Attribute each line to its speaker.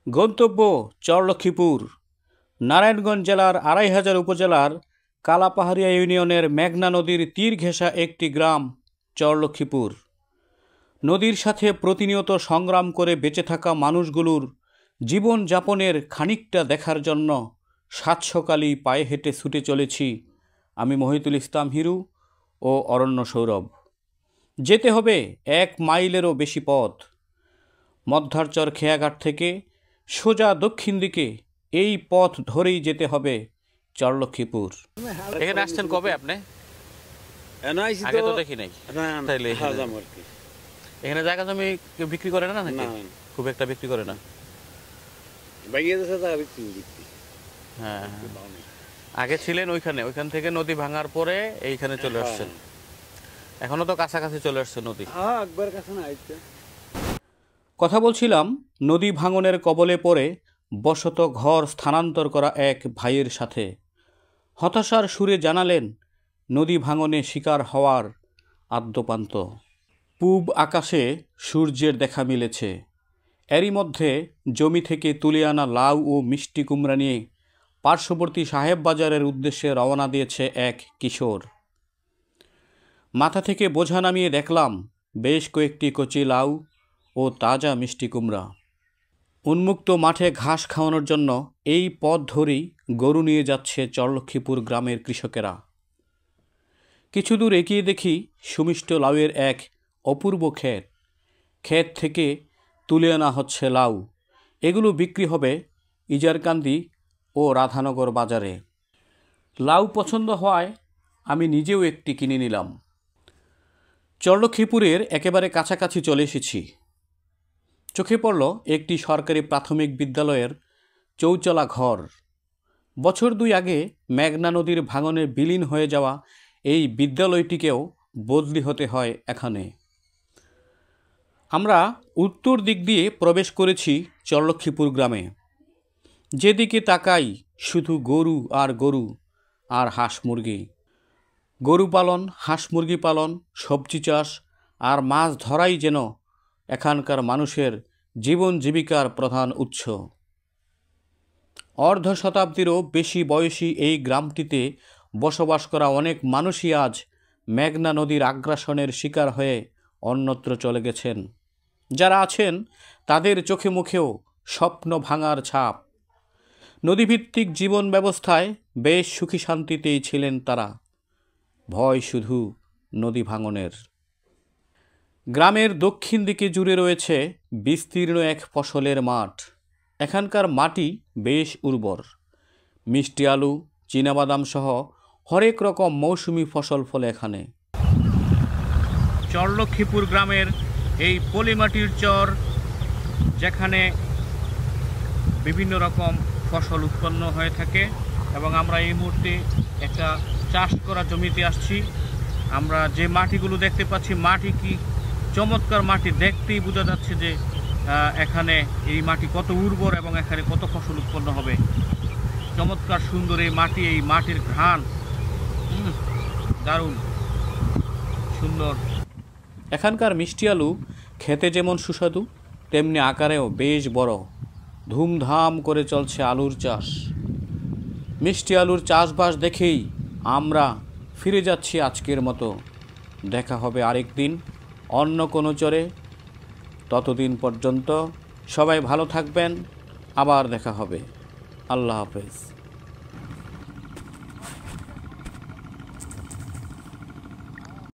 Speaker 1: গন্তব্য চরলক্ষ্মীপুর। নারায়ণগঞ্জ জেলার ২৫০০ উপজেলার কালাপাহাড়িয়া ইউনিয়নের মেঘনা নদীর তীর ঘেঁষা একটি গ্রাম চরলক্ষ্মীপুর। নদীর সাথে প্রতিনিয়ত সংগ্রাম করে বেঁচে থাকা মানুষগুলোর জীবনযাপনের খানিকটা দেখার জন্য সাত সকালই পায়ে হেঁটে ছুটে চলেছি আমি মহিতুল ইসলাম হিরু ও অরণ্য সৌরভ। যেতে হবে ১ মাইলেরও বেশি পথ। মধ্যারচর খেয়াঘাট থেকে সোজা দক্ষিণ দিকে এই পথ ধরেই যেতে হবে চরলক্ষ্মীপুর।
Speaker 2: এখানে আসছেন কবে আপনি? আগে তো দেখি নাই। তাইলে এখানে জায়গা জমি কেউ বিক্রি করে না নাকি? খুব একটা বিক্রি করে না। হ্যাঁ, আগে ছিলেন ওইখানে, ওইখান থেকে নদী ভাঙার পরে এইখানে চলে আসছেন। এখনো তো কাছাকাছি চলে আসছে নদী।
Speaker 1: কথা বলছিলাম নদী ভাঙনের কবলে পড়ে বসত ঘর স্থানান্তর করা এক ভাইয়ের সাথে। হতাশার সুরে জানালেন নদী ভাঙনে শিকার হওয়ার আদ্যপান্ত। পূব আকাশে সূর্যের দেখা মিলেছে। এরই মধ্যে জমি থেকে তুলে আনা লাউ ও মিষ্টি কুমড়া নিয়ে পার্শ্ববর্তী সাহেব বাজারের উদ্দেশ্যে রওনা দিয়েছে এক কিশোর। মাথা থেকে বোঝা নামিয়ে দেখলাম বেশ কয়েকটি কচি লাউ ও তাজা মিষ্টি কুমড়া। উন্মুক্ত মাঠে ঘাস খাওয়ানোর জন্য এই পথ ধরেই গরু নিয়ে যাচ্ছে চরলক্ষ্মীপুর গ্রামের কৃষকেরা। কিছু দূর এগিয়ে দেখি সুমিষ্ট লাউয়ের এক অপূর্ব ক্ষেত। ক্ষেত থেকে তুলে আনা হচ্ছে লাউ। এগুলো বিক্রি হবে ইজারকান্দি ও রাধানগর বাজারে। লাউ পছন্দ হওয়ায় আমি নিজেও একটি কিনে নিলাম। চরলক্ষ্মীপুরের একেবারে কাছাকাছি চলে এসেছি। চোখে পড়ল একটি সরকারি প্রাথমিক বিদ্যালয়ের চৌচলা ঘর। বছর ২ আগে মেঘনা নদীর ভাঙনে বিলীন হয়ে যাওয়া এই বিদ্যালয়টিকেও বদলি হতে হয় এখানে। আমরা উত্তর দিক দিয়ে প্রবেশ করেছি চরলক্ষ্মীপুর গ্রামে। যেদিকে তাকাই শুধু গরু আর গরু আর হাঁস মুরগি। গরু পালন, হাঁস মুরগি পালন, সবজি চাষ আর মাছ ধরাই যেন এখানকার মানুষের জীবন জীবিকার প্রধান উৎস। অর্ধ শতাব্দীরও বেশি বয়সী এই গ্রামটিতে বসবাস করা অনেক মানুষই আজ মেঘনা নদীর আগ্রাসনের শিকার হয়ে অন্যত্র চলে গেছেন। যারা আছেন তাদের চোখে মুখেও স্বপ্ন ভাঙার ছাপ। নদীভিত্তিক জীবন ব্যবস্থায় বেশ সুখী শান্তিতেই ছিলেন তারা। ভয় শুধু নদী ভাঙনের। গ্রামের দক্ষিণ দিকে জুড়ে রয়েছে বিস্তীর্ণ এক ফসলের মাঠ। এখানকার মাটি বেশ উর্বর। মিষ্টি আলু, চীনাবাদাম সহ হরেক রকম মৌসুমি ফসল ফলে এখানে। চরলক্ষ্মীপুর গ্রামের এই পলিমাটির চর, যেখানে বিভিন্ন রকম ফসল উৎপন্ন হয়ে থাকে, এবং আমরা এই মুহূর্তে একটা চাষ করা জমিতে আসছি। আমরা যে মাটিগুলো দেখতে পাচ্ছি, মাটি কি চমৎকার মাটি, দেখতেই বোঝা যাচ্ছে যে এখানে এই মাটি কত উর্বর এবং এখানে কত ফসল উৎপন্ন হবে। চমৎকার সুন্দর এই মাটি, এই মাটির ঘ্রাণ দারুণ সুন্দর। এখানকার মিষ্টি আলু খেতে যেমন সুস্বাদু, তেমনি আকারেও বেশ বড়। ধুমধাম করে চলছে আলুর চাষ। মিষ্টি আলুর চাষবাস দেখেই আমরা ফিরে যাচ্ছি আজকের মতো। দেখা হবে আরেক দিন অন্য কোনো চরে। ততদিন পর্যন্ত সবাই ভালো থাকবেন। আবার দেখা হবে। আল্লাহ হাফেজ।